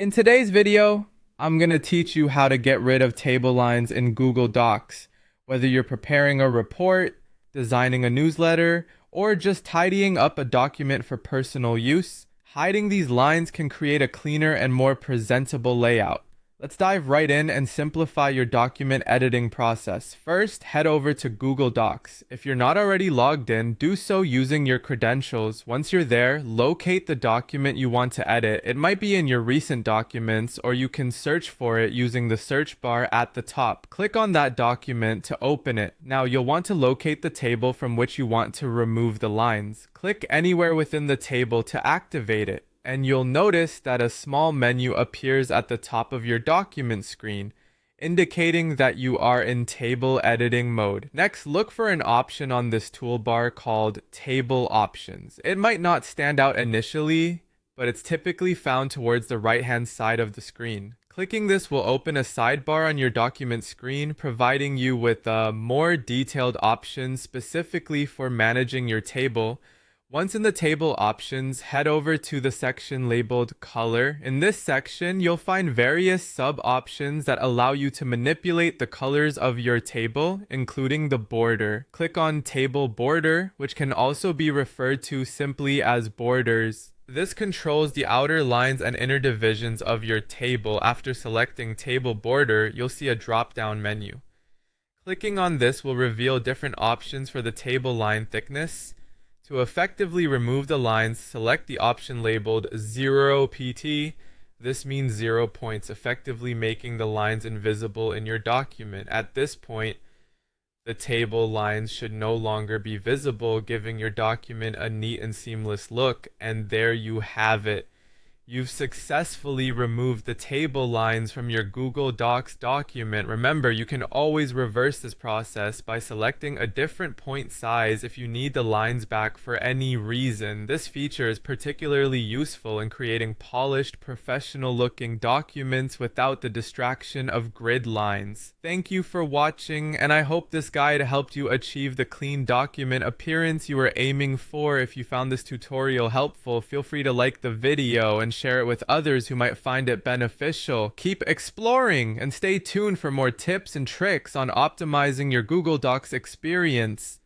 In today's video, I'm going to teach you how to get rid of table lines in Google Docs, whether you're preparing a report, designing a newsletter, or just tidying up a document for personal use. Hiding these lines can create a cleaner and more presentable layout. Let's dive right in and simplify your document editing process. First, head over to Google Docs. If you're not already logged in, do so using your credentials. Once you're there, locate the document you want to edit. It might be in your recent documents, or you can search for it using the search bar at the top. Click on that document to open it. Now, you'll want to locate the table from which you want to remove the lines. Click anywhere within the table to activate it, and you'll notice that a small menu appears at the top of your document screen, indicating that you are in table editing mode. Next, look for an option on this toolbar called Table Options. It might not stand out initially, but it's typically found towards the right-hand side of the screen. Clicking this will open a sidebar on your document screen, providing you with more detailed options specifically for managing your table. Once in the table options, head over to the section labeled Color. In this section, you'll find various sub-options that allow you to manipulate the colors of your table, including the border. Click on Table Border, which can also be referred to simply as borders. This controls the outer lines and inner divisions of your table. After selecting Table Border, you'll see a drop-down menu. Clicking on this will reveal different options for the table line thickness. To effectively remove the lines, select the option labeled 0 PT. This means 0 points, effectively making the lines invisible in your document. At this point, the table lines should no longer be visible, giving your document a neat and seamless look. And there you have it. You've successfully removed the table lines from your Google Docs document. Remember, you can always reverse this process by selecting a different point size if you need the lines back for any reason. This feature is particularly useful in creating polished, professional-looking documents without the distraction of grid lines. Thank you for watching, and I hope this guide helped you achieve the clean document appearance you were aiming for. If you found this tutorial helpful, feel free to like the video and share it with others who might find it beneficial. Keep exploring and stay tuned for more tips and tricks on optimizing your Google Docs experience.